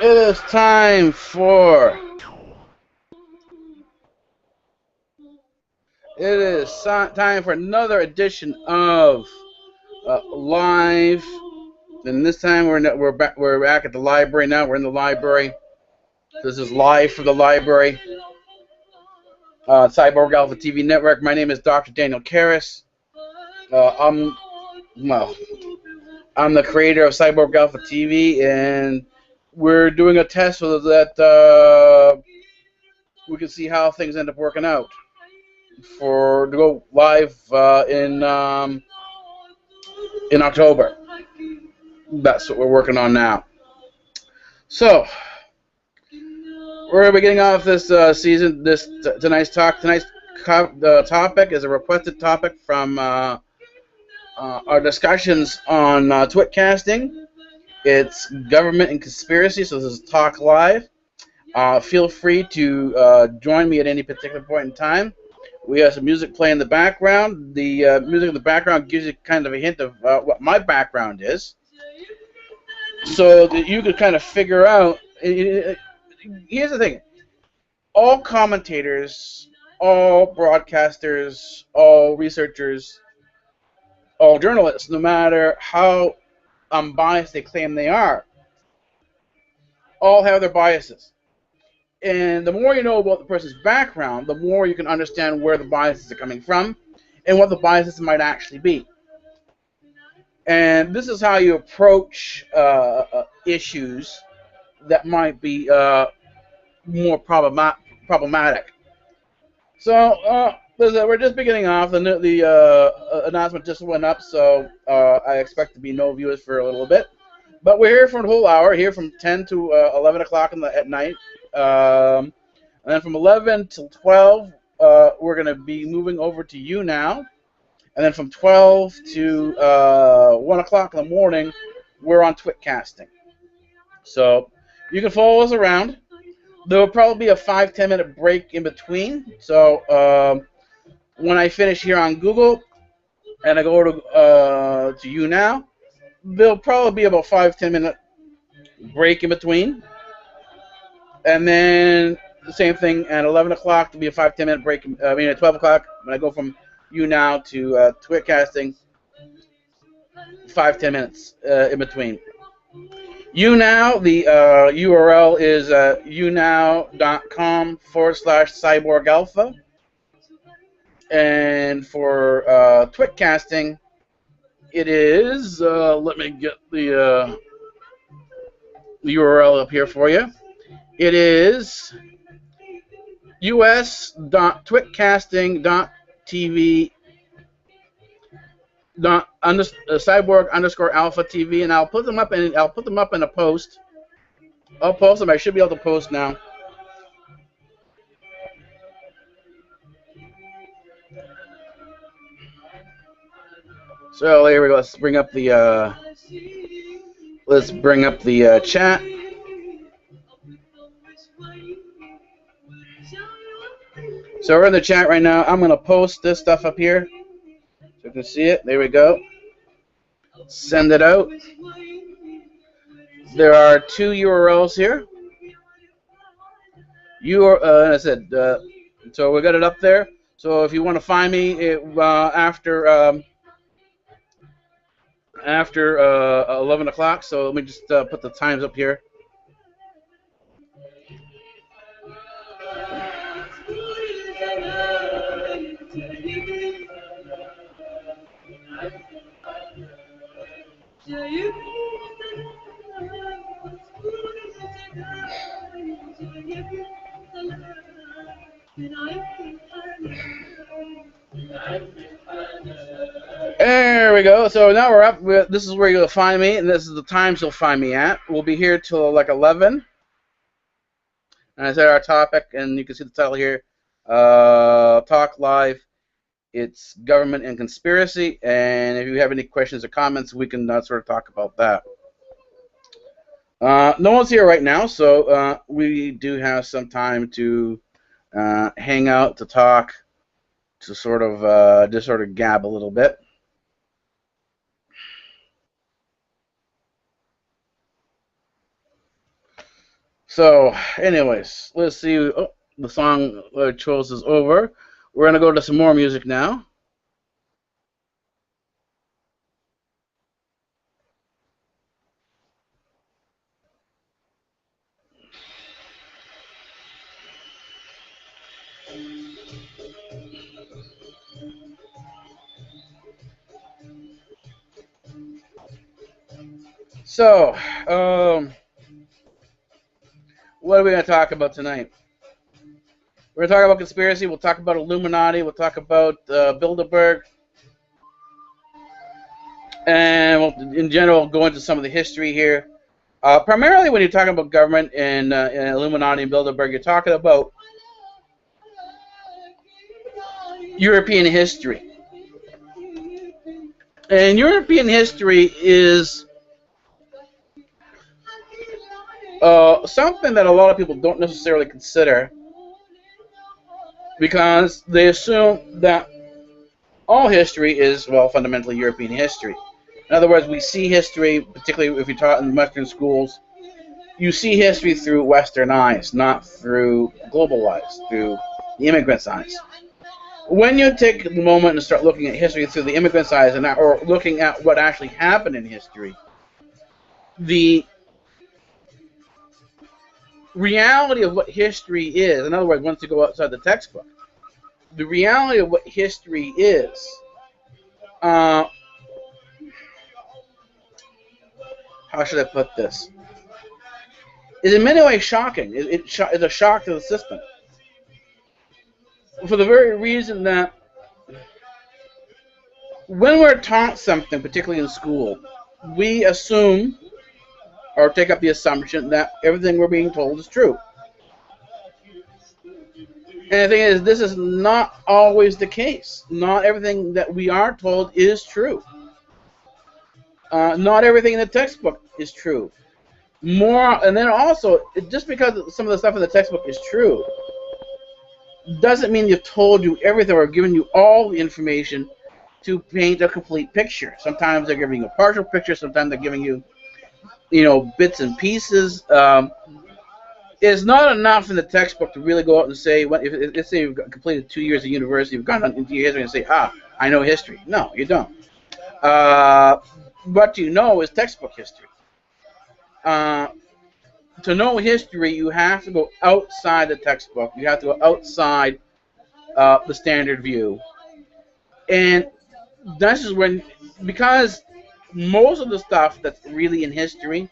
It is time for time for another edition of Live. And this time we're back at the library now. We're in the library. This is live from the library. Cyborg Alpha TV Network. My name is Dr. Daniel Karras. I'm well. I'm the creator of Cyborg Alpha TV, and we're doing a test so that we can see how things end up working out to go live in October. That's what we're working on now. So we're beginning off this season. Tonight's topic is a requested topic from our discussions on Twitcasting. It's government and conspiracy. So this is Talk Live. Feel free to join me at any particular point in time. We have some music playing in the background. The music in the background gives you kind of a hint of what my background is, so that you could kind of figure out. Here's the thing: all commentators, all broadcasters, all researchers, all journalists, no matter how unbiased they claim they are, all have their biases. And the more you know about the person's background, the more you can understand where the biases are coming from and what the biases might actually be. And this is how you approach issues that might be more problematic. So we're just beginning off. The announcement just went up, so I expect to be no viewers for a little bit. But we're here for a whole hour, here from 10 to 11 o'clock at night. And then from 11 till 12, we're going to be moving over to you now. And then from 12 to 1 o'clock in the morning, we're on Twitcasting. So you can follow us around. There will probably be a 5-10 minute break in between. So when I finish here on Google and I go to you now, there'll probably be about 5-10 minute break in between. And then the same thing at 11 o'clock, there'll be a 5-10 minute break. At 12 o'clock, when I go from you now to Twitcasting, 5-10 minutes in between. You now, the URL is younow.com/cyborg alpha. And for Twitcasting, it is, let me get the URL up here for you. It is us.twitcasting.tv cyborg_alpha TV, and I'll put them up in a post. I'll post them. I should be able to post now. So there we go. Let's bring up the chat. So we're in the chat right now. I'm gonna post this stuff up here so you can see it. There we go. Send it out. There are 2 URLs here. I said, so we got it up there. So if you want to find me after 11 o'clock, so let me just put the times up here. There we go. So now we're up. This is where you'll find me, and this is the times you'll find me at. We'll be here till like 11. And I said our topic, and you can see the title here. Talk Live. It's government and conspiracy. And if you have any questions or comments, we can sort of talk about that. No one's here right now, so we do have some time to hang out, to talk, to sort of just sort of gab a little bit. So, anyways, let's see. Oh, the song I chose is over. We're gonna go to some more music now. So, what are we gonna talk about tonight? We're gonna talk about conspiracy. We'll talk about Illuminati. We'll talk about Bilderberg, and we'll, in general, go into some of the history here. Primarily, when you're talking about government and Illuminati and Bilderberg, you're talking about European history. And European history is something that a lot of people don't necessarily consider because they assume that all history is, well, fundamentally European history. In other words, we see history, particularly if you're taught in Western schools, you see history through Western eyes, not through global eyes, through the immigrant's eyes. When you take the moment and start looking at history through the immigrant's eyes, or looking at what actually happened in history, the reality of what history is, in other words, once you go outside the textbook, the reality of what history is, how should I put this, is in many ways shocking. It's a shock to the system. For the very reason that when we're taught something, particularly in school, we assume or take up the assumption that everything we're being told is true. And the thing is, this is not always the case. Not everything that we are told is true. Not everything in the textbook is true. And then also, just because some of the stuff in the textbook is true, doesn't mean they've told you everything or given you all the information to paint a complete picture. Sometimes they're giving you a partial picture. Sometimes they're giving you, bits and pieces. It's not enough in the textbook to really go out and say, let's say you've completed 2 years of university, you've gone into your history and say, I know history. No, you don't. What you know is textbook history. To know history, you have to go outside the textbook. You have to go outside the standard view. And this is when, because most of the stuff that's really in history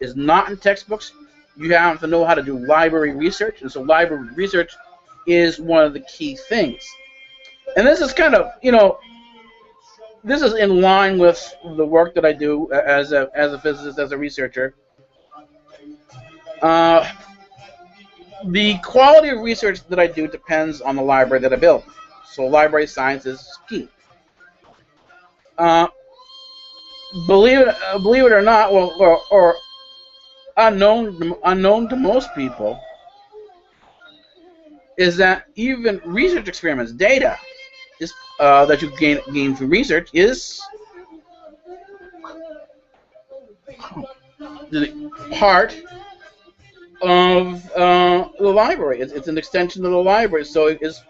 is not in textbooks, you have to know how to do library research. And so library research is one of the key things. And this is kind of, this is in line with the work that I do as a physicist, as a researcher. The quality of research that I do depends on the library that I build. So library science is key. Believe it or not, or unknown to most people, is that even research experiments, data, is that you gain from research is part of the library. It's an extension of the library, so it is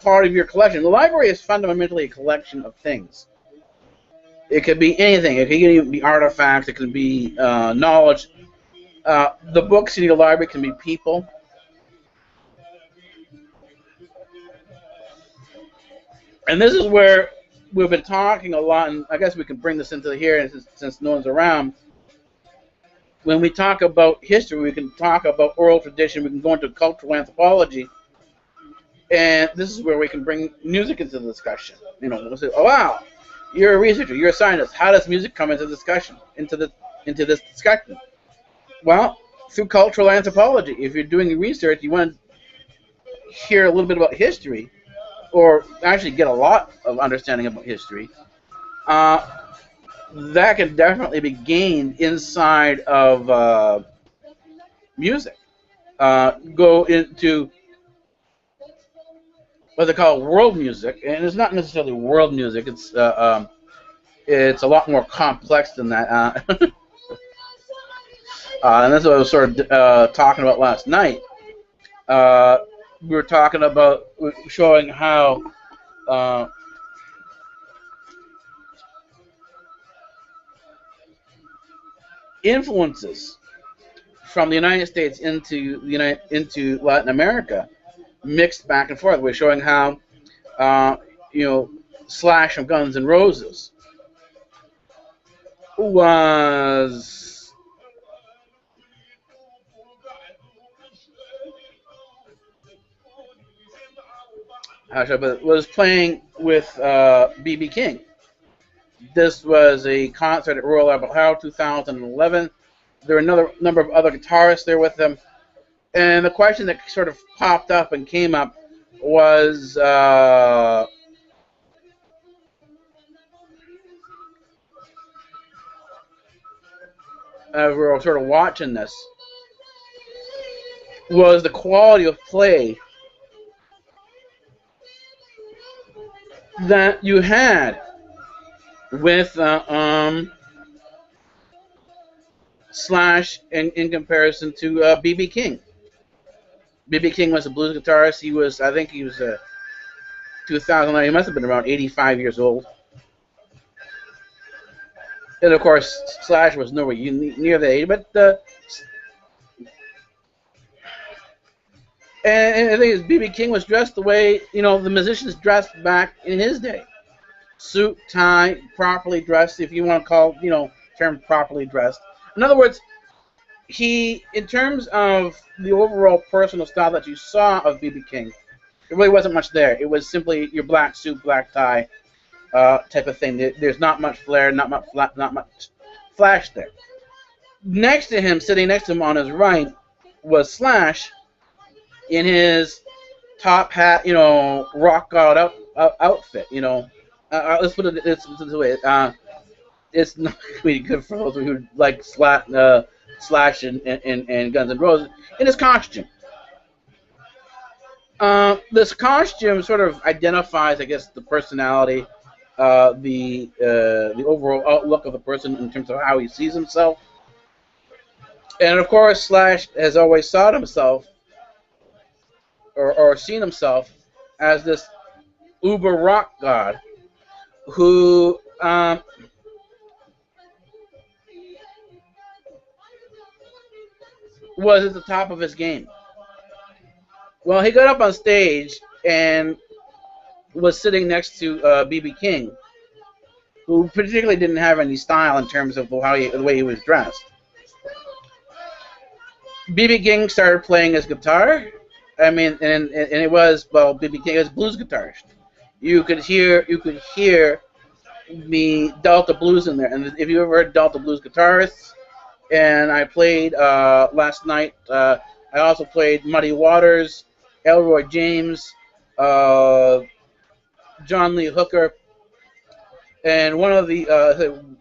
part of your collection. The library is fundamentally a collection of things. It could be anything. It can even be artifacts. It can be knowledge. The books in your library can be people. And this is where we've been talking a lot, and I guess we can bring this into here since no one's around. When we talk about history, we can talk about oral tradition. We can go into cultural anthropology. And this is where we can bring music into the discussion. We'll say, oh, wow, you're a researcher, you're a scientist. How does music come into discussion, into this discussion? Well, through cultural anthropology. If you're doing research, you want to hear a little bit about history, or actually get a lot of understanding about history, that can definitely be gained inside of music. Go into what they call world music, and it's not necessarily world music. It's a lot more complex than that. And that's what I was sort of talking about last night. We were talking about showing how influences from the United States into Latin America mixed back and forth. We're showing how you know, Slash from Guns N' Roses was playing with B.B. King. This was a concert at Royal Albert Hall 2011. There were another number of other guitarists there with them. And the question that sort of popped up and came up was as we were sort of watching this, was the quality of play that you had with Slash in comparison to B.B. King. B.B. King was a blues guitarist. He was, I think he was 2009. He must have been around 85 years old. And of course, Slash was nowhere near the age, but and the thing is, B.B. King was dressed the way, you know, the musicians dressed back in his day. Suit, tie, properly dressed, if you want to call, you know, term properly dressed. In other words, he, in terms of the overall personal style that you saw of B.B. King, it really wasn't much there. It was simply your black suit, black tie type of thing. There's not much flair, not much flash there. Next to him, sitting next to him on his right, was Slash in his top hat, you know, rock god outfit, you know. Let's put it this way. It's not really good for those who like Slash and Guns N' Roses in his costume. This costume sort of identifies, I guess, the personality, the overall outlook of the person in terms of how he sees himself. And of course, Slash has always saw himself or seen himself as this uber rock god who was at the top of his game. Well, he got up on stage and was sitting next to B.B. King, who particularly didn't have any style in terms of the way he was dressed. B.B. King started playing his guitar. I mean, and it was, well, B.B. King was a blues guitarist. You could hear the Delta blues in there. And if you ever heard Delta blues guitarists, and I played last night, I also played Muddy Waters, Elroy James, John Lee Hooker, and one of the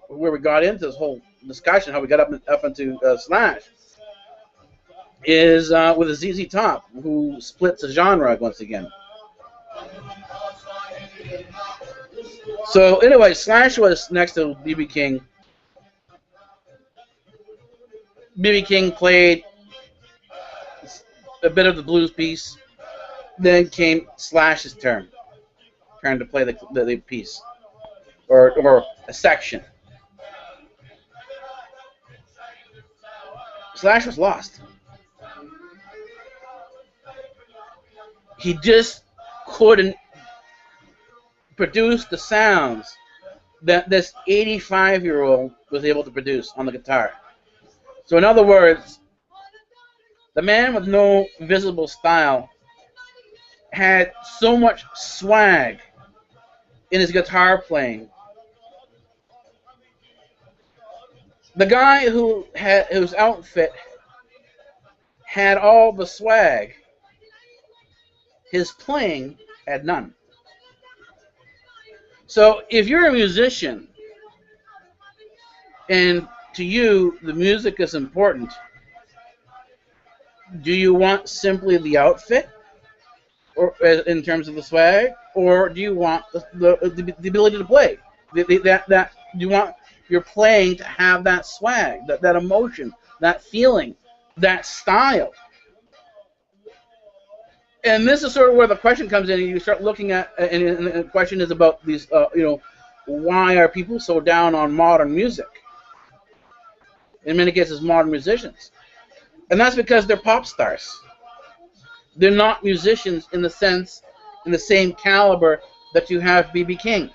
where we got into this whole discussion, how we got up into Slash, is with a ZZ Top, who splits the genre once again. So anyway, Slash was next to B.B. King. B.B. King played a bit of the blues piece. Then came Slash's turn to play the piece or a section. Slash was lost. He just couldn't produce the sounds that this 85-year-old was able to produce on the guitar. So in other words, the man with no visible style had so much swag in his guitar playing. The guy whose outfit had all the swag, his playing had none. So if you're a musician and to you the music is important, do you want simply the outfit, or in terms of the swag, or do you want the ability to play? Do you want your playing to have that swag, that emotion, that feeling, that style. And this is sort of where the question comes in, and you start looking at, and the question is about these, why are people so down on modern music? In many cases, modern musicians. And that's because they're pop stars. They're not musicians in the same caliber that you have B.B. King.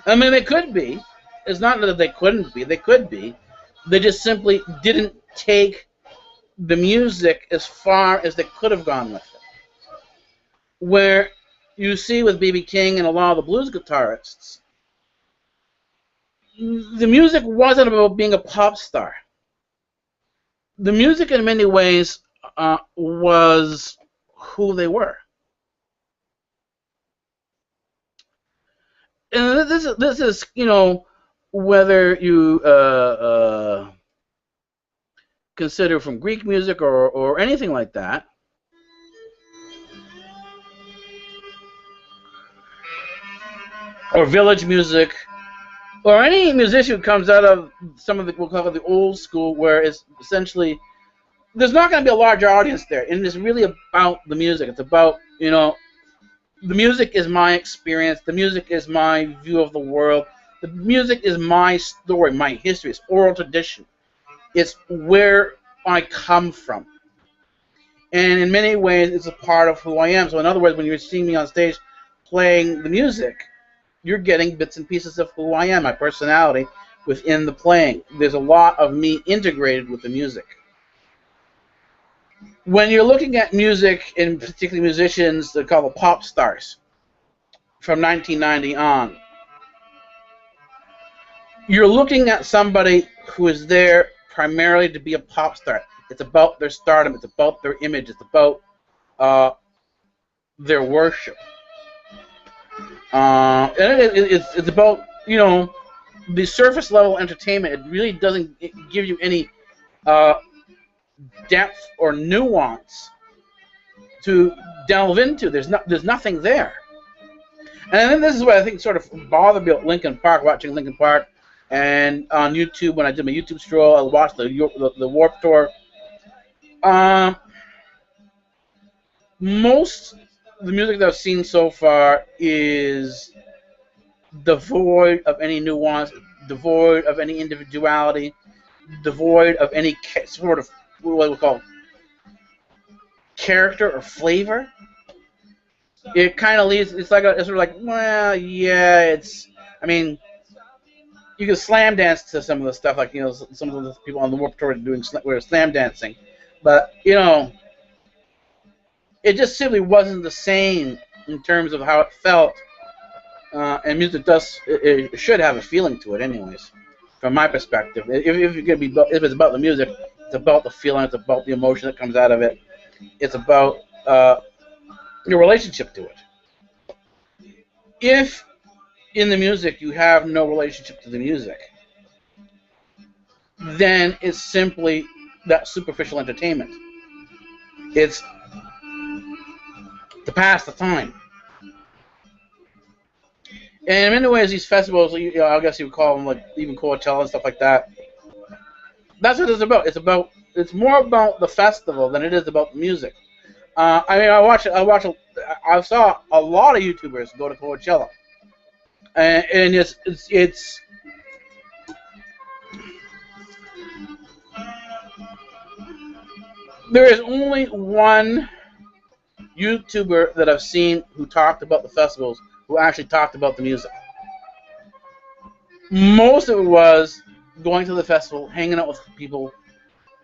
I mean, they could be. It's not that they couldn't be. They could be. They just simply didn't take the music as far as they could have gone with it. Where you see with B.B. King and a lot of the blues guitarists, the music wasn't about being a pop star. The music, in many ways, was who they were. And this is whether you consider from Greek music or anything like that. Or village music, or any musician who comes out of some of we'll call it the old school, where it's essentially, there's not going to be a larger audience there, and it's really about the music. It's about, the music is my experience, the music is my view of the world, the music is my story, my history, it's oral tradition. It's where I come from. And in many ways, it's a part of who I am. So in other words, when you're seeing me on stage playing the music, you're getting bits and pieces of who I am, my personality within the playing. There's a lot of me integrated with the music. When you're looking at music, and particularly musicians that call the pop stars from 1990 on, you're looking at somebody who is there primarily to be a pop star. It's about their stardom. It's about their image. It's about their worship. And it's about, the surface level entertainment. It really doesn't give you any depth or nuance to delve into. There's nothing there. And then this is what I think sort of bothered me about Linkin Park, watching Linkin Park, and on YouTube, when I did my YouTube stroll, I watched the Warped Tour. Most of the music that I've seen so far is devoid of any nuance, devoid of any individuality, devoid of any sort of what we call character or flavor. It kind of leaves. It's sort of like, well, yeah, I mean, you can slam dance to some of the stuff, like some of the people on the Warped Tour were slam dancing, but it just simply wasn't the same in terms of how it felt. And music it should have a feeling to it, anyways, from my perspective. If it's about the music, it's about the feeling, it's about the emotion that comes out of it, it's about your relationship to it. If in the music you have no relationship to the music, then it's simply that superficial entertainment. It's to pass the time. And in many ways, these festivals, I guess you would call them, like even Coachella and stuff like that. That's what it's about. It's more about the festival than it is about the music. I saw a lot of YouTubers go to Coachella, and it's there is only one YouTuber that I've seen who talked about the festivals who actually talked about the music. Most of it was going to the festival, hanging out with people,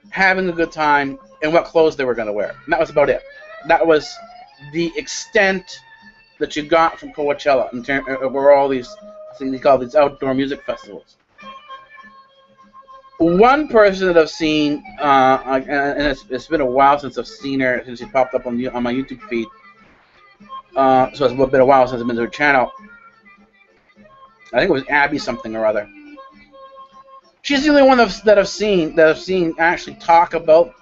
having a good time, and what clothes they were going to wear. And that was about it. That was the extent that you got from Coachella in terms of all these things they call these outdoor music festivals. One person that I've seen, and it's been a while since I've seen her, since she popped up on my YouTube feed. So it's been a while since I've been to her channel. I think it was Abby something or other. She's the only one that I've seen actually talk about,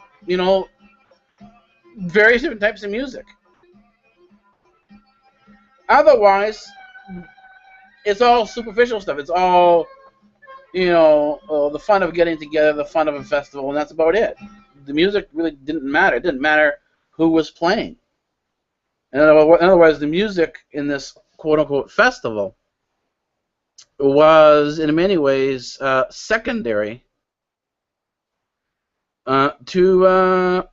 various different types of music. Otherwise, it's all superficial stuff. It's all the fun of getting together, the fun of a festival, and that's about it. The music really didn't matter. It didn't matter who was playing. In other words, the music in this quote-unquote festival was, in many ways, secondary to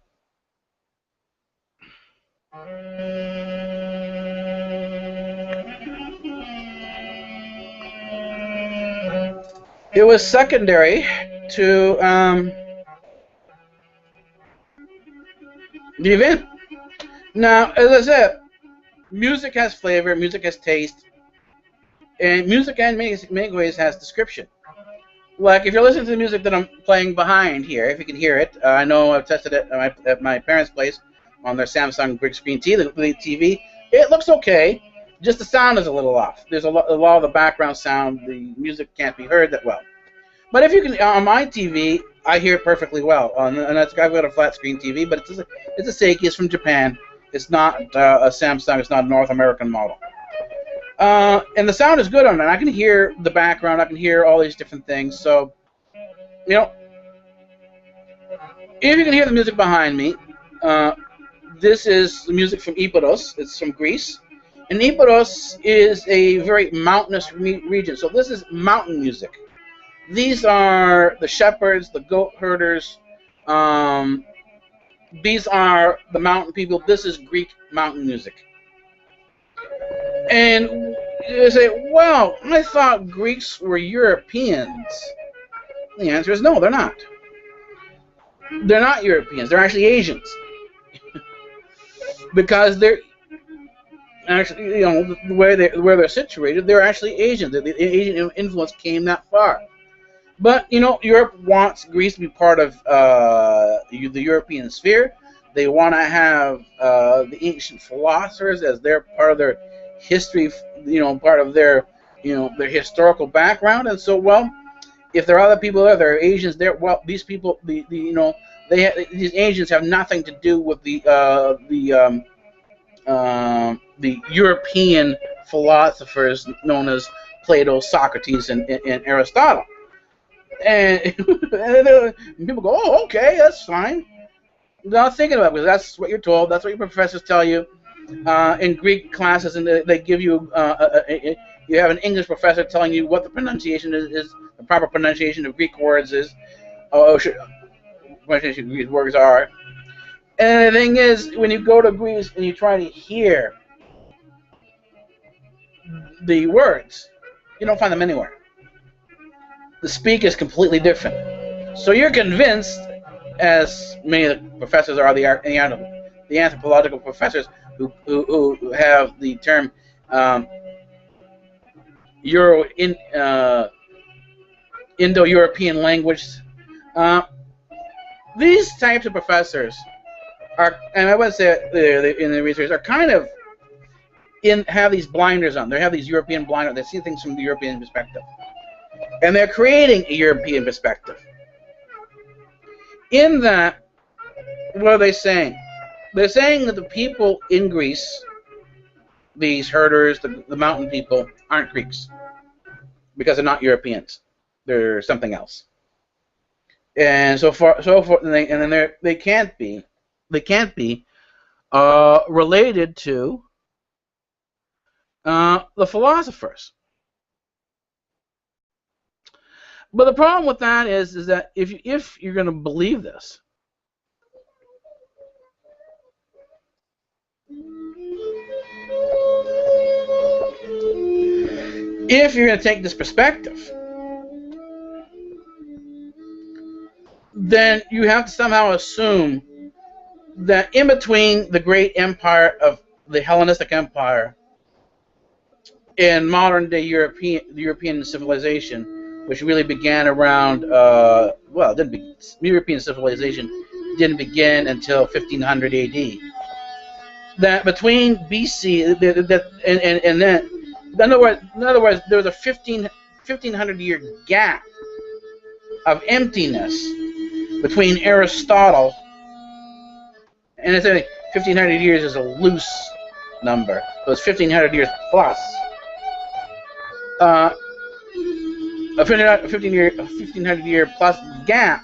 it was secondary to the event. Now, as I said, music has flavor, music has taste, and music in many ways has description. Like, if you're listening to the music that I'm playing behind here, if you can hear it, I know I've tested it at my parents' place on their Samsung big screen TV. It looks okay, just the sound is a little off. There's a lot of the background sound, the music can't be heard that well. But if you can, on my TV, I hear it perfectly well. And I've got a flat screen TV, but it's a Seiki. It's from Japan. It's not a Samsung. It's not a North American model. And the sound is good on it. I can hear the background. I can hear all these different things. So, if you can hear the music behind me, this is the music from Iparos. It's from Greece. And Iparos is a very mountainous region. So this is mountain music. These are the shepherds, the goat herders. These are the mountain people. This is Greek mountain music. And you say, well, I thought Greeks were Europeans. The answer is no, they're not. They're not Europeans. They're actually Asians. Because they're actually, where they're situated, they're actually Asians. The Asian influence came that far. But, Europe wants Greece to be part of the European sphere. They want to have the ancient philosophers as their part of their history, part of their, their historical background. And so, well, if there are other people there are Asians there, well, these people, these Asians have nothing to do with the European philosophers known as Plato, Socrates, and Aristotle. And people go, oh, okay, that's fine. Not thinking about it, because that's what you're told. That's what your professors tell you in Greek classes, and they give you. You have an English professor telling you what the pronunciation is the proper pronunciation of Greek words is. Pronunciation of Greek words are. And the thing is, when you go to Greece and you try to hear the words, you don't find them anywhere. The speak is completely different. So you're convinced, as many of the professors are, the anthropological professors who have the term Indo-European language. These types of professors are, and I would say in the research, are kind of have these blinders on. They have these European blinders. They see things from the European perspective. And they're creating a European perspective. In that, what are they saying? They're saying that the people in Greece, these herders, the mountain people, aren't Greeks. Because they're not Europeans. They're something else. And so forth, and then they can't be related to the philosophers. But the problem with that is that if you're going to believe this, if you're going to take this perspective, then you have to somehow assume that in between the great empire of the Hellenistic Empire and modern day European civilization, which really began around, European civilization didn't begin until 1500 AD. That between BC, and then, in other words, there was a 1500-year gap of emptiness between Aristotle, and it's 1500 years is a loose number, so it's 1500 years plus. a 1500 year plus gap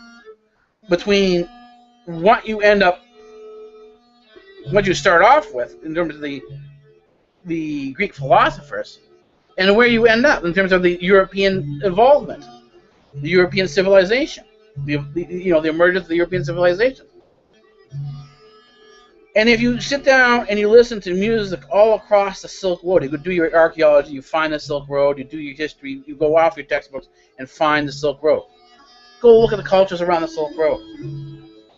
between what you start off with in terms of the Greek philosophers and where you end up in terms of the European involvement, the European civilization, the emergence of the European civilization. And if you sit down and you listen to music all across the Silk Road, you go do your archaeology, you find the Silk Road, you do your history, you go off your textbooks and find the Silk Road. Go look at the cultures around the Silk Road.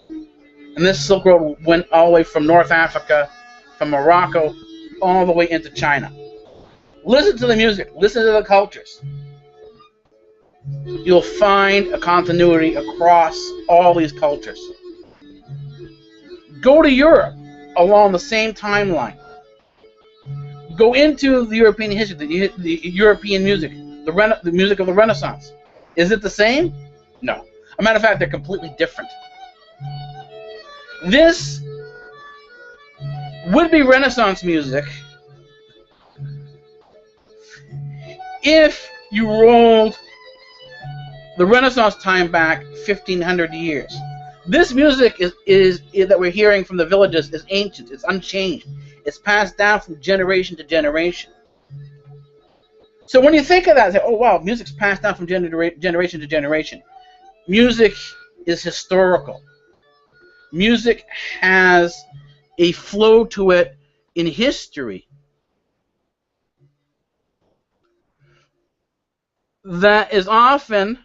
And this Silk Road went all the way from North Africa, from Morocco, all the way into China. Listen to the music. Listen to the cultures. You'll find a continuity across all these cultures. Go to Europe along the same timeline. Go into the European history, the European music, the music of the Renaissance. Is it the same? No. As a matter of fact, they're completely different. This would be Renaissance music if you rolled the Renaissance time back 1,500 years. This music is that we're hearing from the villages is ancient. It's unchanged. It's passed down from generation to generation. So when you think of that, say, oh wow, music's passed down from generation to generation. Music is historical. Music has a flow to it in history that is often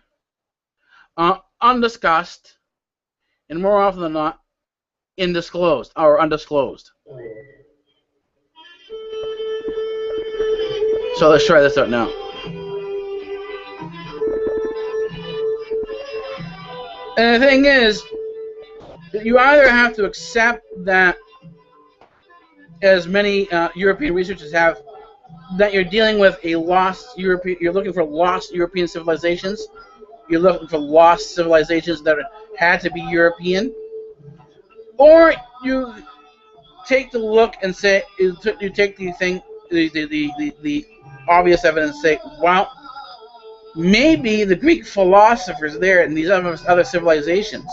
undiscussed and more often than not undisclosed. So let's try this out now. And the thing is, you either have to accept that, as many European researchers have, that you're dealing with a lost European. You're looking for lost European civilizations. You're looking for lost civilizations that had to be European, or you take the look and say you take the obvious evidence and say, well, maybe the Greek philosophers there and these other civilizations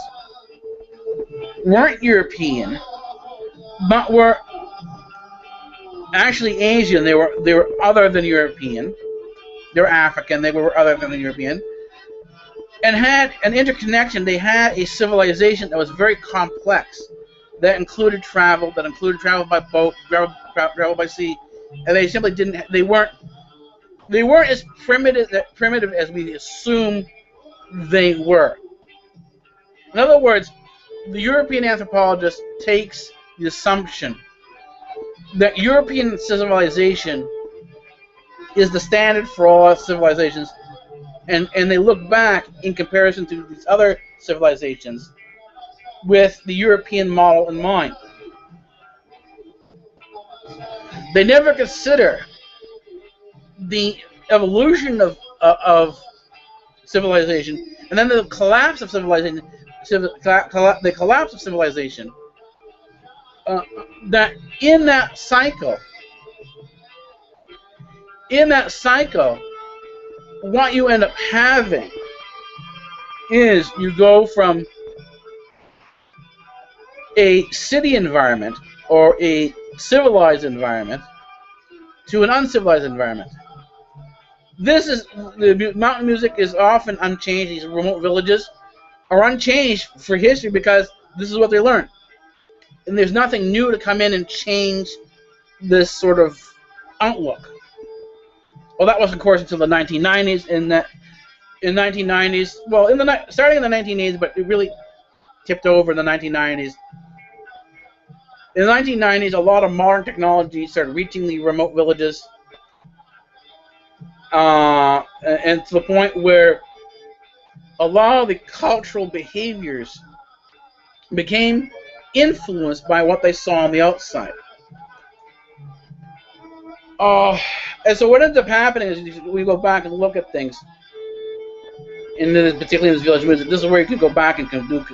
weren't European, but were actually Asian. They were other than European. They were African. They were other than European, and had an interconnection. They had a civilization that was very complex, that included travel by boat, travel by sea, and they simply didn't. They weren't as primitive as we assume they were. In other words, the European anthropologist takes the assumption that European civilization is the standard for all civilizations, and they look back in comparison to these other civilizations with the European model in mind. They never consider the evolution of civilization, and then the collapse of civilization. The collapse of civilization. That in that cycle, what you end up having is you go from a city environment or a civilized environment to an uncivilized environment. The mountain music is often unchanged. These remote villages are unchanged for history because this is what they learned. And there's nothing new to come in and change this sort of outlook. Well, that was, of course, until the 1990s. In 1990s, well, starting in the 1980s, but it really tipped over in the 1990s. In the 1990s, a lot of modern technology started reaching the remote villages, and to the point where a lot of the cultural behaviors became influenced by what they saw on the outside. And so what ends up happening is we go back and look at things, particularly in this village music. This is where you can go back and do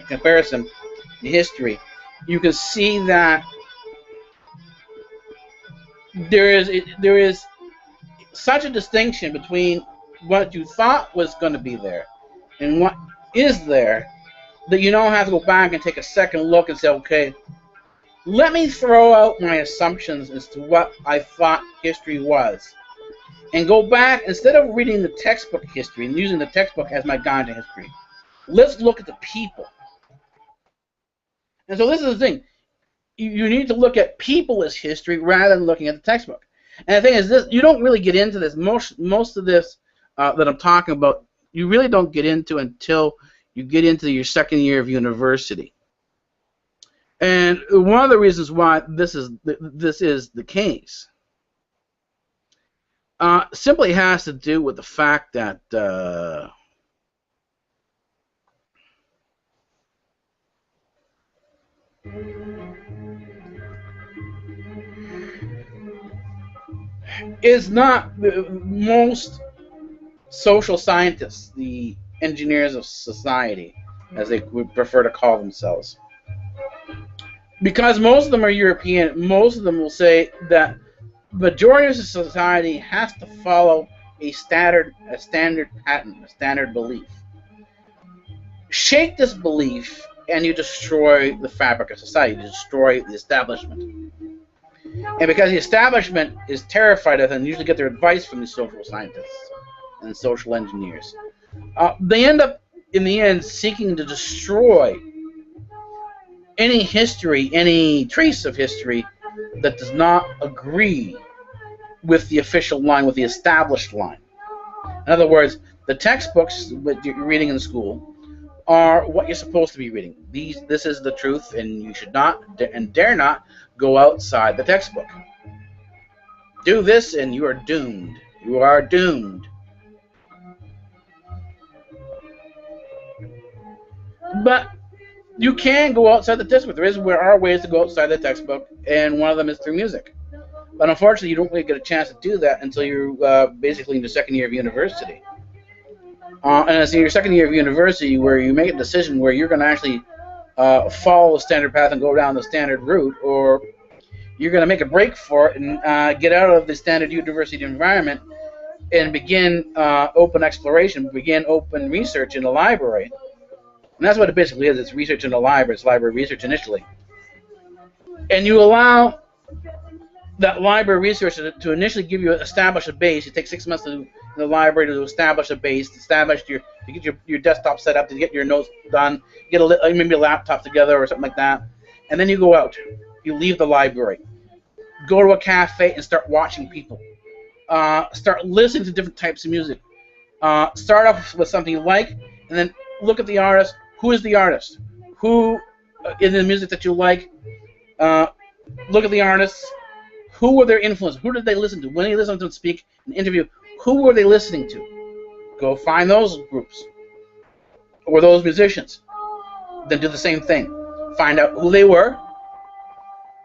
comparison in history. You can see that there is such a distinction between what you thought was going to be there and what is there, that you now have to go back and take a second look and say, okay, let me throw out my assumptions as to what I thought history was, and go back, instead of reading the textbook history and using the textbook as my guide to history, let's look at the people. And so this is the thing. You need to look at people as history rather than looking at the textbook. And the thing is, this, you don't really get into this. Most of this that I'm talking about, you really don't get into until you get into your second year of university. And one of the reasons why this is the case simply has to do with the fact that is not most social scientists, the engineers of society, as they would prefer to call themselves. Because most of them are European, most of them will say that the majority of society has to follow a standard pattern, a standard belief. Shake this belief, and you destroy the fabric of society. You destroy the establishment. And because the establishment is terrified of them, usually get their advice from the social scientists and social engineers, they end up, in the end, seeking to destroy any history, any trace of history that does not agree with the official line, with the established line. In other words, the textbooks that you're reading in school are what you're supposed to be reading. This is the truth, and you should not and dare not go outside the textbook. Do this, and you are doomed. You are doomed. But you can go outside the textbook. There are ways to go outside the textbook, and one of them is through music. But unfortunately, you don't really get a chance to do that until you're basically in the second year of university. And it's in your second year of university where you make a decision where you're going to actually follow the standard path and go down the standard route, or you're going to make a break for it and get out of the standard university environment and begin open exploration, begin open research in the library. And that's what it basically is. It's research in the library. It's library research initially. And you allow that library research to initially establish a base. It takes 6 months in the library to establish a base, to get your desktop set up, to get your notes done, get maybe a laptop together or something like that. And then you go out. You leave the library. Go to a cafe and start watching people. Start listening to different types of music. Start off with something you like, and then look at the artist. Who is the artist? Who in the music that you like? Look at the artists. Who were their influences? Who did they listen to? When they listened to them speak and interview, who were they listening to? Go find those groups or those musicians. Then do the same thing. Find out who they were,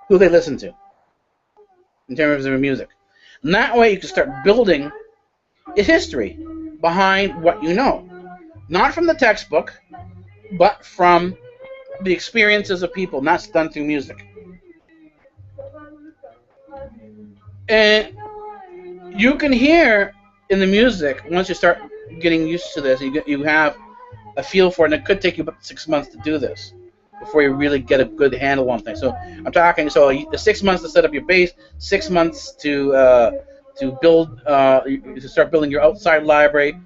who they listened to in terms of their music. And that way you can start building a history behind what you know. Not from the textbook, but from the experiences of people, and that's done through music. And you can hear in the music, once you start getting used to this, you have a feel for it, and it could take you about 6 months to do this before you really get a good handle on things. So I'm talking, the 6 months to set up your base, 6 months to build, to start building your outside library,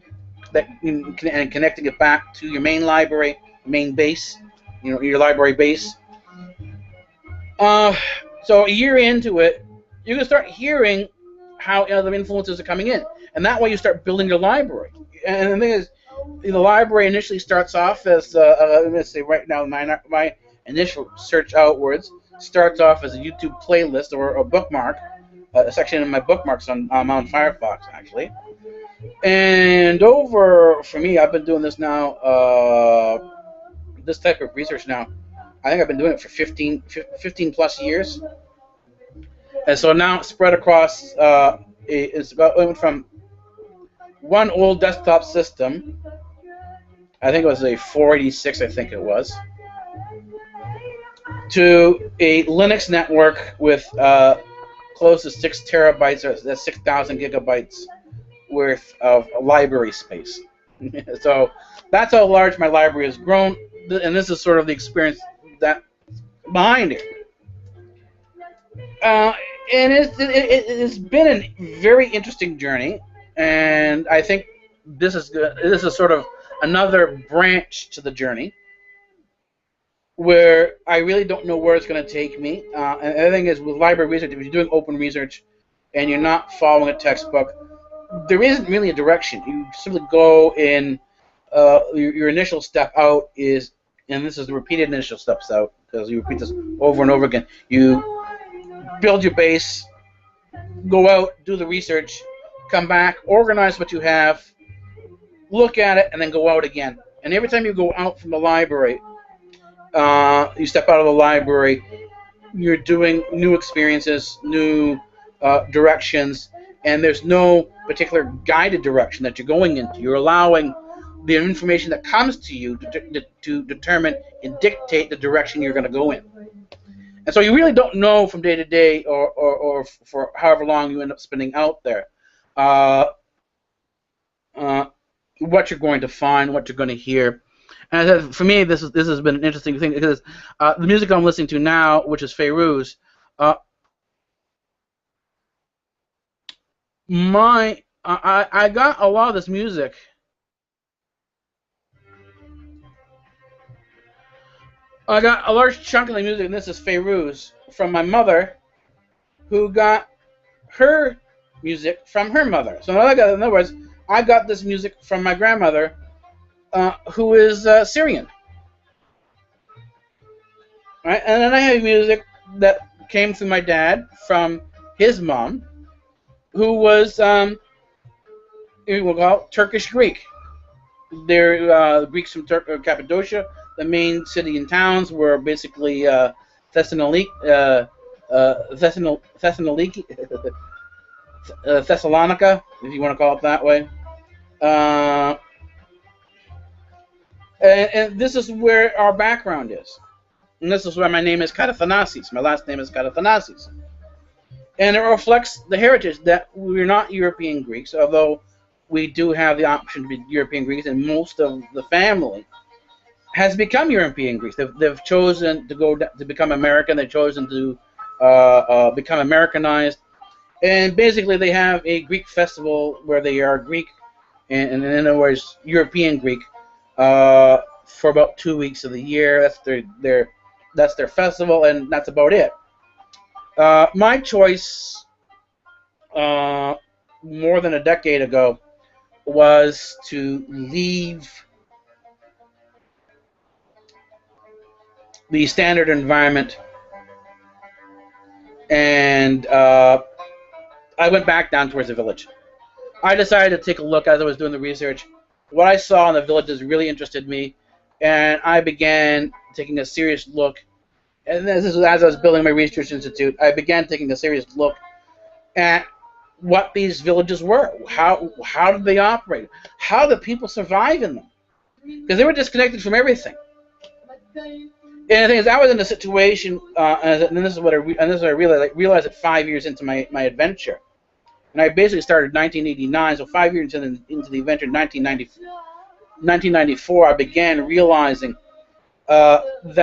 and connecting it back to your main library, main base, your library base. So a year into it, you can start hearing how other influences are coming in, and that way you start building your library. And the thing is, the library initially starts off as let's say right now my initial search outwards starts off as a YouTube playlist or a bookmark, a section in my bookmarks on Firefox actually. And for me, I've been doing this now, this type of research now. I think I've been doing it for 15 plus years. And so now it's spread across, it went from one old desktop system, I think it was a 486, I think it was, to a Linux network with close to 6 terabytes, or that's 6,000 gigabytes worth of library space. So that's how large my library has grown, and this is sort of the experience that behind it. Uh, and it's been a very interesting journey, and I think this is good. This is sort of another branch to the journey where I really don't know where it's going to take me. And the other thing is with library research, if you're doing open research and you're not following a textbook, there isn't really a direction. You simply go in. Your initial step out is, and this is the repeated initial steps out because you repeat this over and over again. You build your base, go out, do the research, come back, organize what you have, look at it, and then go out again. And every time you go out from the library, you step out of the library, you're doing new experiences, new directions, and there's no particular guided direction that you're going into. You're allowing the information that comes to you to determine and dictate the direction you're going to go in. And so you really don't know from day to day or for however long you end up spending out there what you're going to find, what you're going to hear. And for me, this has been an interesting thing because the music I'm listening to now, which is Fairuz, I got a lot of this music. I got a large chunk of the music, and this is Fairuz, from my mother, who got her music from her mother. So in other words, I got this music from my grandmother, who is Syrian. Right? And then I have music that came through my dad from his mom, who was we'll call it Turkish Greek. They're Greeks from Cappadocia. The main city and towns were basically Thessaloniki, Thessalonica, if you want to call it that way. And this is where our background is. And this is where my name is Kenneths. My last name is Kenneths. And it reflects the heritage that we're not European Greeks, although we do have the option to be European Greeks, and most of the family has become European Greeks. They've chosen to go to become American. They've chosen to become Americanized. And basically they have a Greek festival where they are Greek, and in other words, European Greek, for about 2 weeks of the year. That's their festival, and that's about it. My choice, more than a decade ago, was to leave the standard environment, and I went back down towards the village. I decided to take a look as I was doing the research. What I saw in the villages really interested me, and I began taking a serious look. And this is as I was building my research institute. I began taking a serious look at what these villages were. How did they operate? How did people survive in them? Because they were disconnected from everything. And the thing is, I was in a situation, and this is what I realized it 5 years into my adventure. And I basically started in 1989, so 5 years into the adventure, in 1994, I began realizing that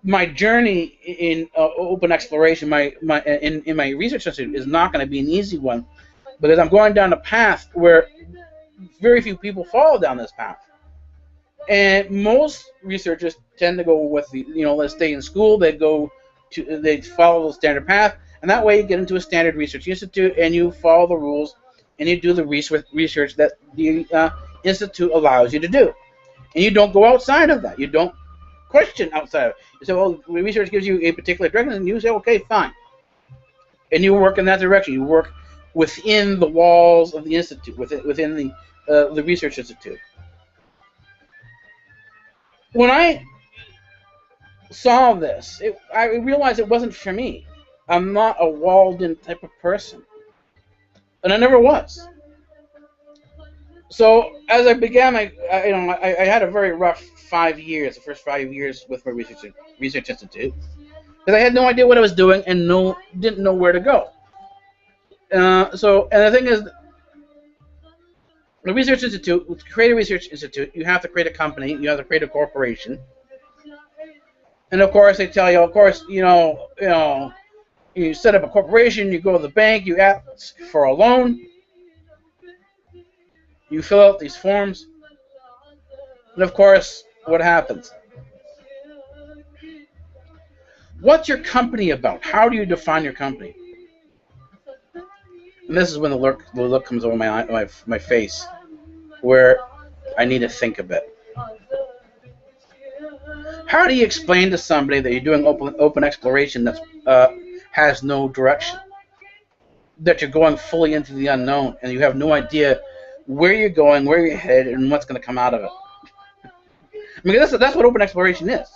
my journey in open exploration, in my research institute, is not going to be an easy one, because I'm going down a path where very few people follow down this path. And most researchers tend to go with let's stay in school. They follow the standard path, and that way you get into a standard research institute and you follow the rules and you do the research that the institute allows you to do. And you don't go outside of that. You don't question outside of it. You say, well, research gives you a particular direction, and you say, okay, fine. And you work in that direction. You work within the walls of the institute, within the research institute. When I saw this, I realized it wasn't for me. I'm not a walled-in type of person, and I never was. So as I began, I had a very rough 5 years, the first 5 years with my research institute, because I had no idea what I was doing and didn't know where to go. And the thing is, the research institute, to create a research institute, you have to create a company, you have to create a corporation, and of course they tell you, of course, you set up a corporation, you go to the bank, you ask for a loan, you fill out these forms, and of course, what happens? What's your company about? How do you define your company? And this is when the look comes over my face, where I need to think a bit. How do you explain to somebody that you're doing open exploration that has no direction, that you're going fully into the unknown, and you have no idea where you're going, where you're headed, and what's going to come out of it? I mean, that's what open exploration is.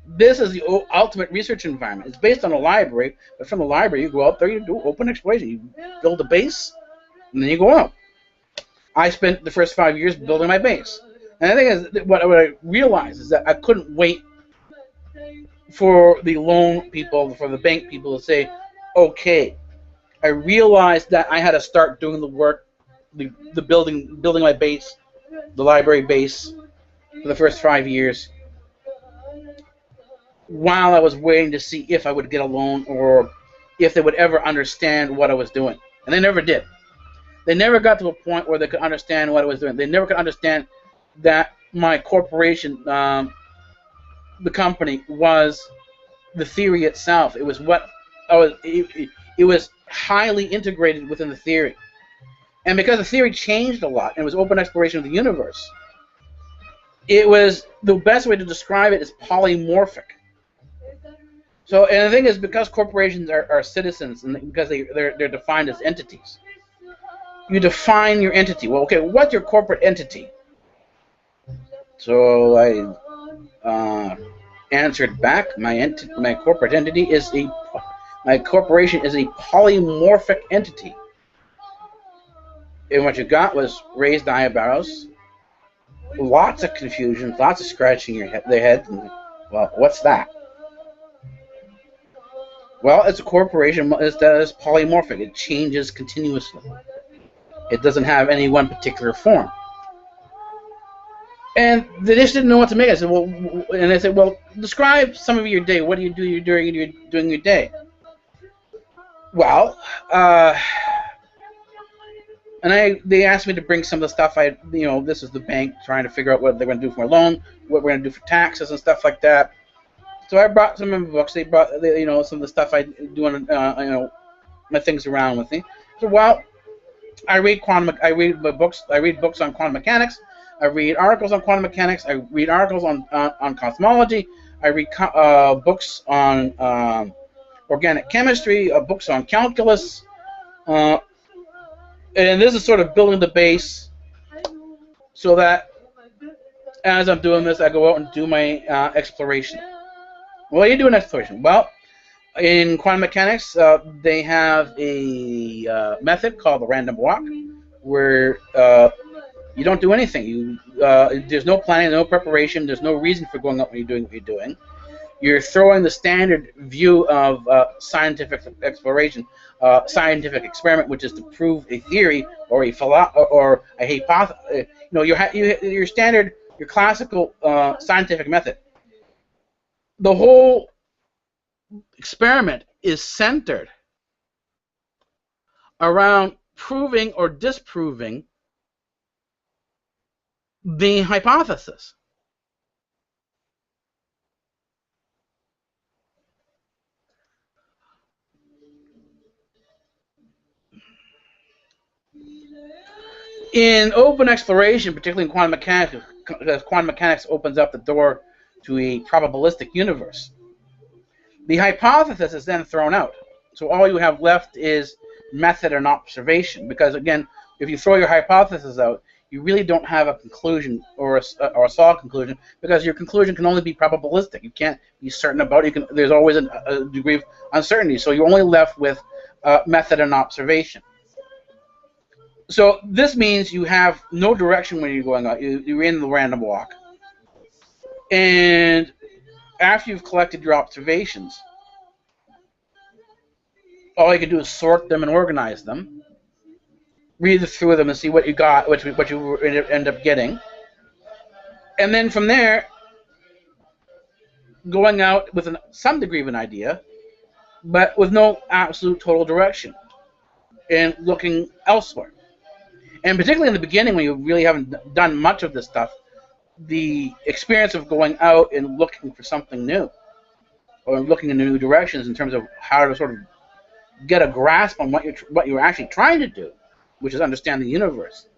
This is the ultimate research environment. It's based on a library, but from the library, you go out there, you do open exploration. You build a base, and then you go out. I spent the first 5 years building my base. And the thing is, what I realized is that I couldn't wait for the loan people, for the bank people to say, okay. I realized that I had to start doing the work, the building my base, the library base, for the first 5 years, while I was waiting to see if I would get a loan or if they would ever understand what I was doing. And they never did. They never got to a point where they could understand what I was doing. They never could understand that my corporation, the company, was the theory itself. It was what I was. It was highly integrated within the theory. And because the theory changed a lot, and it was open exploration of the universe, it was, the best way to describe it is polymorphic. So, and the thing is, because corporations are citizens, and because they're defined as entities, you define your entity. Well, okay, what's your corporate entity? So I answered back. My corporate entity is my corporation is a polymorphic entity. And what you got was raised eyebrows, lots of confusion, lots of scratching their head. And, well, what's that? Well, it's a corporation that is polymorphic. It changes continuously. It doesn't have any one particular form. And they just didn't know what to make. I said, well, and they said, well, describe some of your day. What do you do during your day? Well, and they asked me to bring some of the stuff this is the bank trying to figure out what they're going to do for my loan, what we're going to do for taxes and stuff like that. So I brought some of my books. They brought, some of the stuff I do on, my things around with me. So, well, I read books on quantum mechanics. I read articles on quantum mechanics. I read articles on cosmology. I read books on organic chemistry, books on calculus. And this is sort of building the base so that as I'm doing this, I go out and do my exploration. What do you do in exploration? Well, in quantum mechanics, they have a method called the random walk, where you don't do anything. There's no planning, no preparation. There's no reason for going out when you're doing what you're doing. You're throwing the standard view of scientific exploration, scientific experiment, which is to prove a theory or a hypothesis. Your standard, your classical scientific method. The whole experiment is centered around proving or disproving the hypothesis. In open exploration, particularly in quantum mechanics, because quantum mechanics opens up the door to a probabilistic universe, the hypothesis is then thrown out. So all you have left is method and observation. Because again, if you throw your hypothesis out, you really don't have a conclusion or a solid conclusion, because your conclusion can only be probabilistic. You can't be certain about it. There's always a degree of uncertainty. So you're only left with method and observation. So this means you have no direction when you're going out. You're in the random walk. And after you've collected your observations, all you can do is sort them and organize them, read through them and see what you got, what you end up getting, and then from there, going out with some degree of an idea, but with no absolute total direction, and looking elsewhere. And particularly in the beginning, when you really haven't done much of this stuff, the experience of going out and looking for something new, or looking in new directions in terms of how to sort of get a grasp on what you're actually trying to do, which is understand the universe,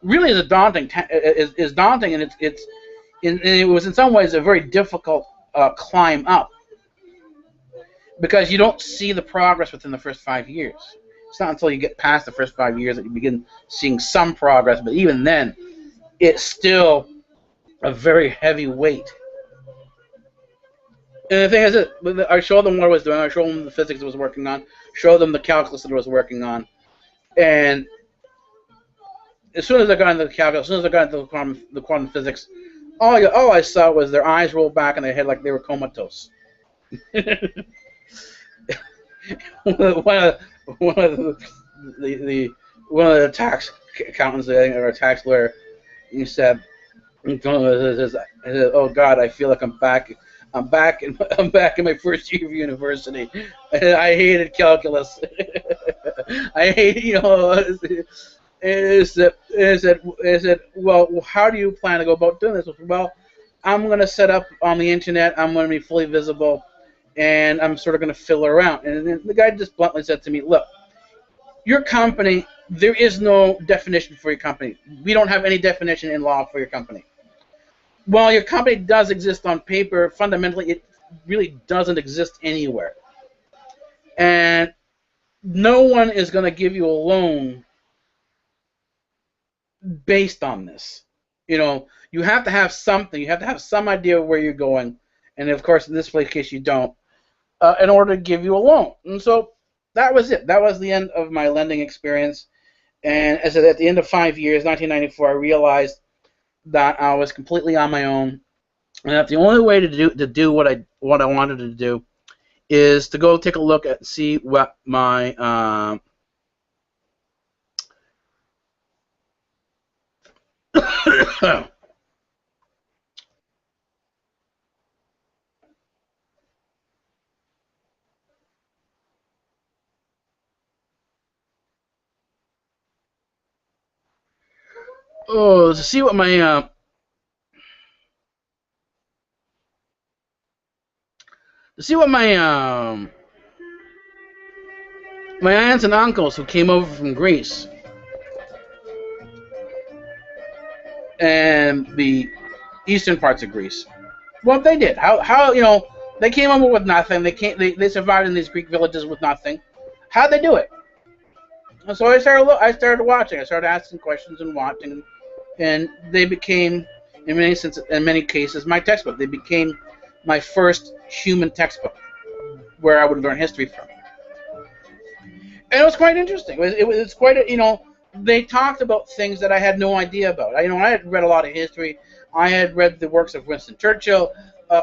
really is daunting, and it was in some ways a very difficult climb up, because you don't see the progress within the first 5 years. It's not until you get past the first 5 years that you begin seeing some progress, but even then, it's still a very heavy weight. And the thing is that I showed them what I was doing. I showed them the physics I was working on, showed them the calculus that I was working on, and as soon as I got into the calculus, as soon as I got into the quantum physics, all I saw was their eyes roll back in their head like they were comatose. one of the tax accountants, or a tax lawyer, he said, "Oh God, I feel like I'm back in my first year of university. I hated calculus. I hate, It said, well, how do you plan to go about doing this? Well, I'm going to set up on the internet. I'm going to be fully visible, and I'm sort of going to fill around." And then the guy just bluntly said to me, "Look, your company, there is no definition for your company. We don't have any definition in law for your company. While your company does exist on paper, fundamentally it really doesn't exist anywhere. And no one is going to give you a loan based on this. You have to have something. You have to have some idea of where you're going. And of course, in this case, you don't, in order to give you a loan." And so that was it. That was the end of my lending experience. And as I said, at the end of 5 years, 1994, I realized that I was completely on my own, and that the only way to do what I wanted to do is to go take a look at see what my to see what my aunts and uncles who came over from Greece and the eastern parts of Greece, what they did. How they came over with nothing. They survived in these Greek villages with nothing. How'd they do it? And so I started watching. I started asking questions and watching, and they became, in many cases, my textbook. They became my first human textbook, where I would learn history from. And it was quite interesting. It was quite they talked about things that I had no idea about. I had read a lot of history. I had read the works of Winston Churchill. I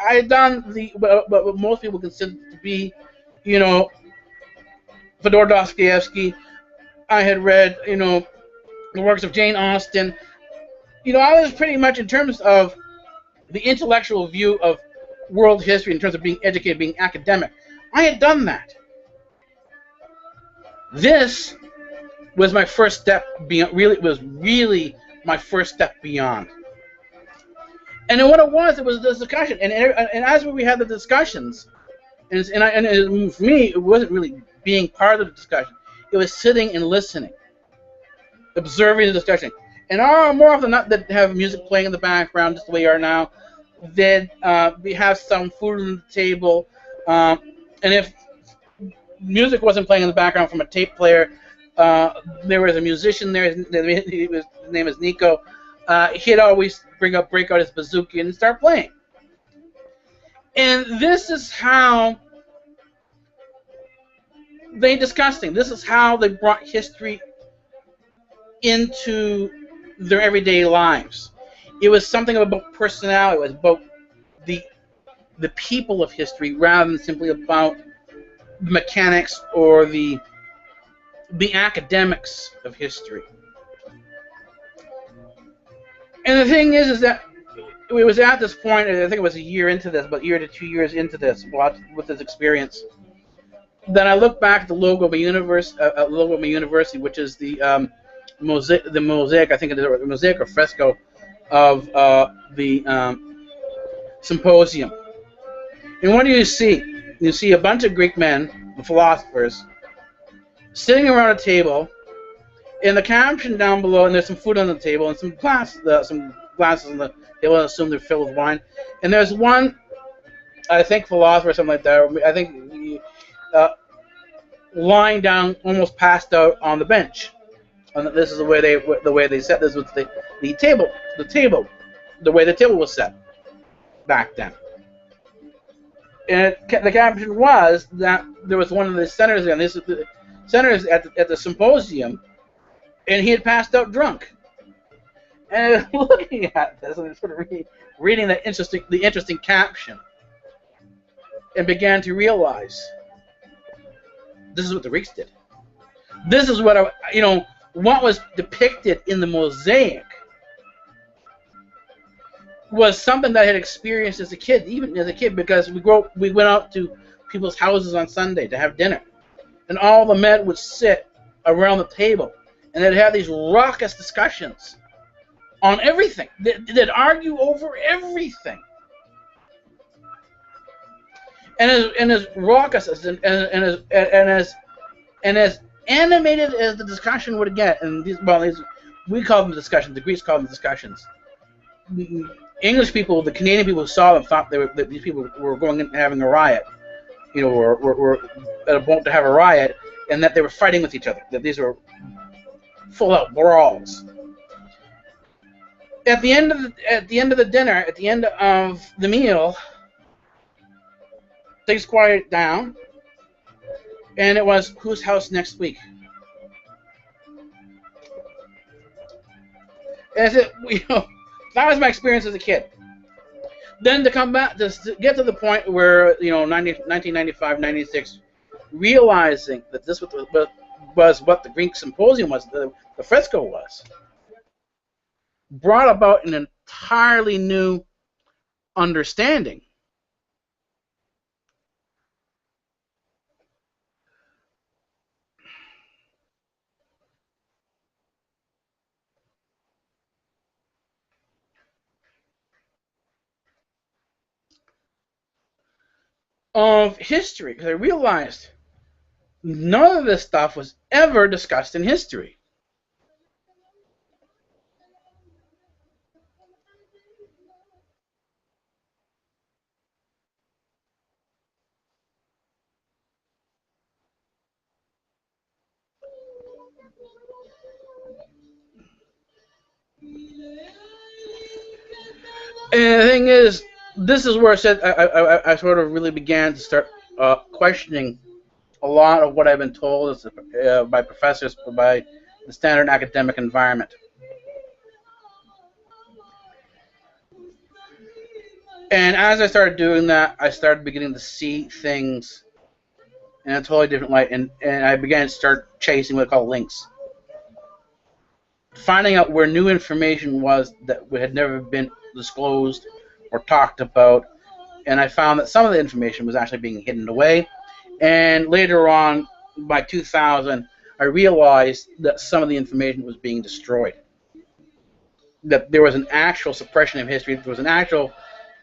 had done what most people consider to be, Fyodor Dostoevsky. I had read, the works of Jane Austen. I was pretty much, in terms of the intellectual view of world history, in terms of being educated, being academic, I had done that. This was my first step beyond. It was really my first step beyond. And then what it was this discussion, and as we had the discussions, and for me, it wasn't really being part of the discussion. It was sitting and listening, observing the discussion. And more often than not, that have music playing in the background, just the way you are now. Then we have some food on the table, and if music wasn't playing in the background from a tape player, there was a musician there. His name is Nico. He'd always break out his bouzouki and start playing. And this is how they discussed things. This is how they brought history into their everyday lives. It was something about personality. It was about the the people of history rather than simply about the mechanics or the academics of history. And the thing is that it was at this point, I think it was a year into this, about a year to 2 years into this, with this experience, that I look back at the logo of my university, which is the mosaic, I think it is the mosaic or fresco of the symposium. And what do you see? You see a bunch of Greek men, philosophers, sitting around a table. In the caption down below, and there's some food on the table and some glasses on the table. I assume they're filled with wine. And there's one, I think, philosopher or something like that. I think lying down, almost passed out on the bench. And this is the way they set this with the table, the way the table was set back then. And the caption was that there was one of the senators, and this is the senators at the symposium. And he had passed out drunk. And looking at this and sort of reading the interesting caption, and began to realize this is what the Greeks did. This is what what was depicted in the mosaic was something that I had experienced as a kid, because we went out to people's houses on Sunday to have dinner, and all the men would sit around the table. And they'd have these raucous discussions on everything. They'd argue over everything. And as raucous and as animated as the discussion would get, and we call them discussions. The Greeks call them discussions. English people, the Canadian people who saw them, thought that these people were going and having a riot. Were at a point to have a riot, and that they were fighting with each other. That these were full-out brawls. At the end of the dinner, at the end of the meal, things quieted down, and it was whose house next week. And I said, that was my experience as a kid. Then to come back, to get to the point where 1995, 96, realizing that this was what the Greek symposium was, the fresco was, brought about an entirely new understanding of history, because I realized none of this stuff was ever discussed in history. And the thing is, this is where I sort of really began to start questioning a lot of what I've been told by professors, by the standard academic environment. And as I started doing that, I started beginning to see things in a totally different light, and I began to start chasing what I call links. Finding out where new information was that had never been disclosed or talked about, and I found that some of the information was actually being hidden away. And later on, by 2000, I realized that some of the information was being destroyed. That there was an actual suppression of history. There was an actual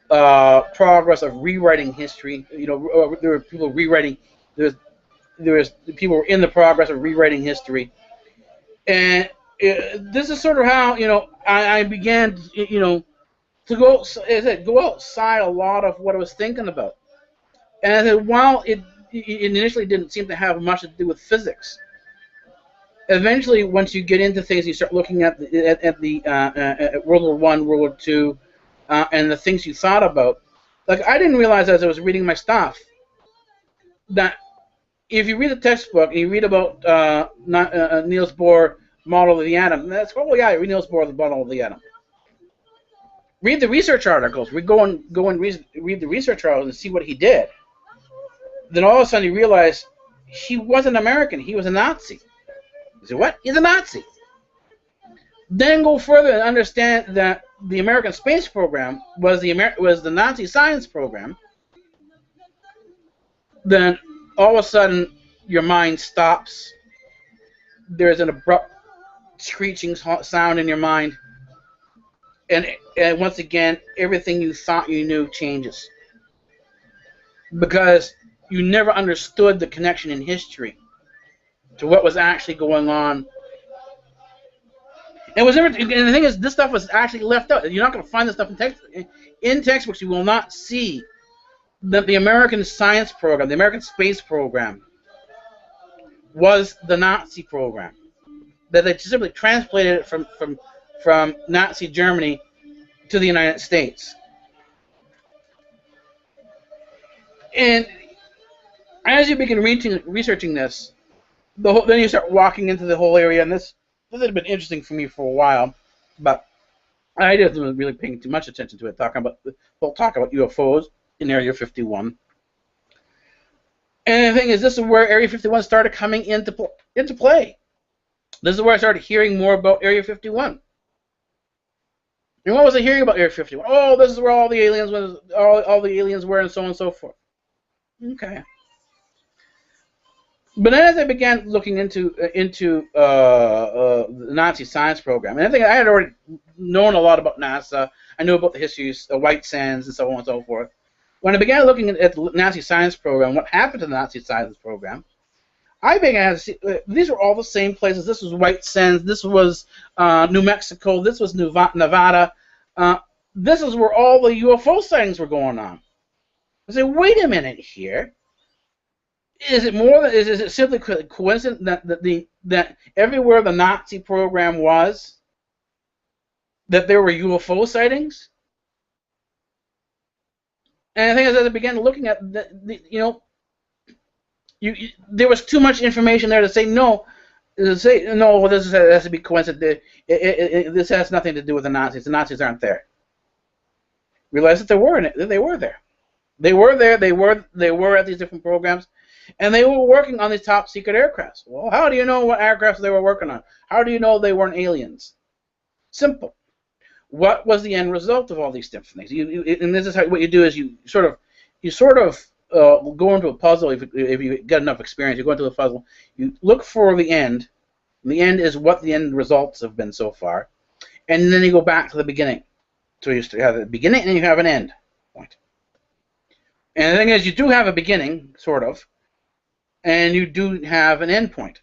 progress of rewriting history. There were people rewriting. There was people were in the progress of rewriting history, and this is sort of how I began to go outside a lot of what I was thinking about. And I said, while it initially didn't seem to have much to do with physics, eventually, once you get into things, you start looking at World War I, World War II, and the things you thought about. Like, I didn't realize as I was reading my stuff that if you read the textbook and you read about Niels Bohr model of the atom, that's, oh yeah, I read Niels Bohr the model of the atom. Read the research articles. We go and read the research articles and see what he did. Then all of a sudden you realize he wasn't American. He was a Nazi. You say, what? He's a Nazi. Then go further and understand that the American space program was the Nazi science program. Then all of a sudden your mind stops. There's an abrupt screeching sound in your mind. And once again, everything you thought you knew changes. Because you never understood the connection in history to what was actually going on. And the thing is, this stuff was actually left out. You're not going to find this stuff in textbooks. You will not see that the American science program, the American space program, was the Nazi program. That they simply translated it from Nazi Germany to the United States. And as you begin researching this, then you start walking into the whole area, and this has been interesting for me for a while, but I didn't really paying too much attention to it. We'll talk about UFOs in Area 51. And the thing is, this is where Area 51 started coming into play. This is where I started hearing more about Area 51. And what was I hearing about Area 51? Oh, this is where all the aliens were, and so on and so forth. Okay. But then as I began looking into the Nazi science program, and I think I had already known a lot about NASA. I knew about the history of White Sands and so on and so forth. When I began looking at the Nazi science program, what happened to the Nazi science program, I began to see these were all the same places. This was White Sands. This was New Mexico. This was Nevada. This is where all the UFO sightings were going on. I said, wait a minute here. Is it simply coincidence that everywhere the Nazi program was, that there were UFO sightings? And I think as I began looking at there was too much information there to say no. This has to be coincidence. This has nothing to do with the Nazis. The Nazis aren't there. Realize that they were there. They were there. They were at these different programs, and they were working on these top secret aircrafts. Well, how do you know what aircrafts they were working on? How do you know they weren't aliens? Simple. What was the end result of all these different things? And this is what you do: is you sort of go into a puzzle. If you get enough experience, you go into a puzzle. You look for the end. And the end is what the end results have been so far, and then you go back to the beginning. So you have a beginning and you have an end point. And the thing is, you do have a beginning, sort of, and you do have an end point.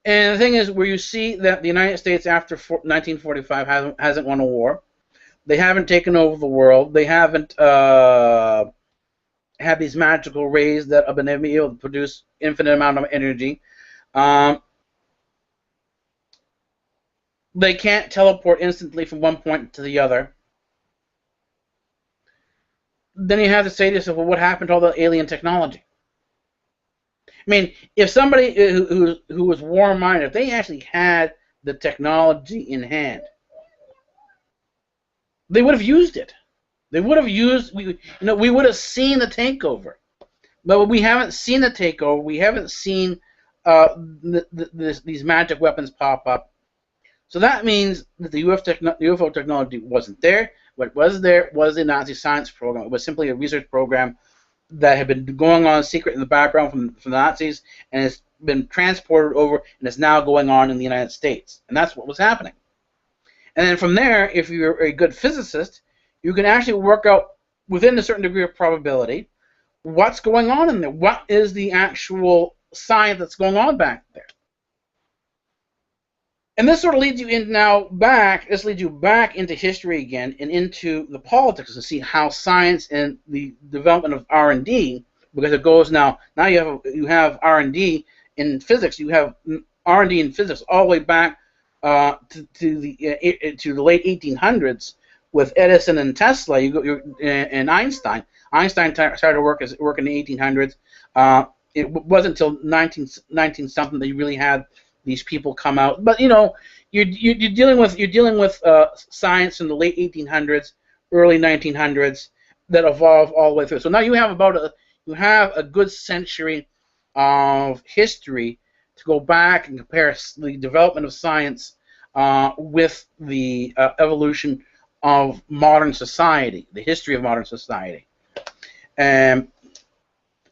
And the thing is, where you see that the United States after 1945 hasn't won a war, they haven't taken over the world, they haven't had these magical rays that have been able to produce infinite amount of energy. They can't teleport instantly from one point to the other. Then you have to say to yourself, well, what happened to all the alien technology? I mean, if somebody who was warm-minded, if they actually had the technology in hand, they would have used it. They would have used, we would have seen the takeover. But we haven't seen the takeover. We haven't seen these magic weapons pop up. So that means that the UFO technology wasn't there. What was there was the Nazi science program. It was simply a research program that had been going on secret in the background from the Nazis, and it's been transported over, and is now going on in the United States. And that's what was happening. And then from there, if you're a good physicist, you can actually work out within a certain degree of probability what's going on in there. What is the actual science that's going on back there? And this sort of leads you back into history again and into the politics to see how science and the development of R&D, because it goes now you have R&D in physics. You have R&D in physics all the way back to the late 1800s with Edison and Tesla. And Einstein. Einstein started work in the 1800s. It wasn't until 19 something that you really had these people come out. But you're dealing with science in the late 1800s, early 1900s that evolved all the way through. So now you have a good century of history to go back and compare the development of science with the evolution of modern society, the history of modern society. And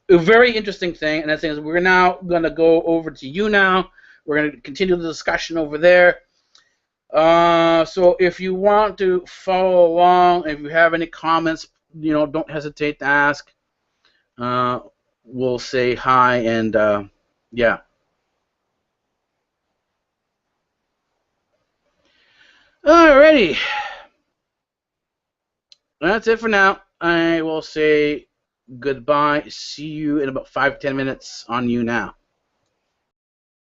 a very interesting thing, and that thing is we're now going to go over to you now. We're going to continue the discussion over there. So if you want to follow along, if you have any comments, don't hesitate to ask. We'll say hi and yeah. Alrighty. That's it for now. I will say goodbye. See you in about 5-10 minutes on you now.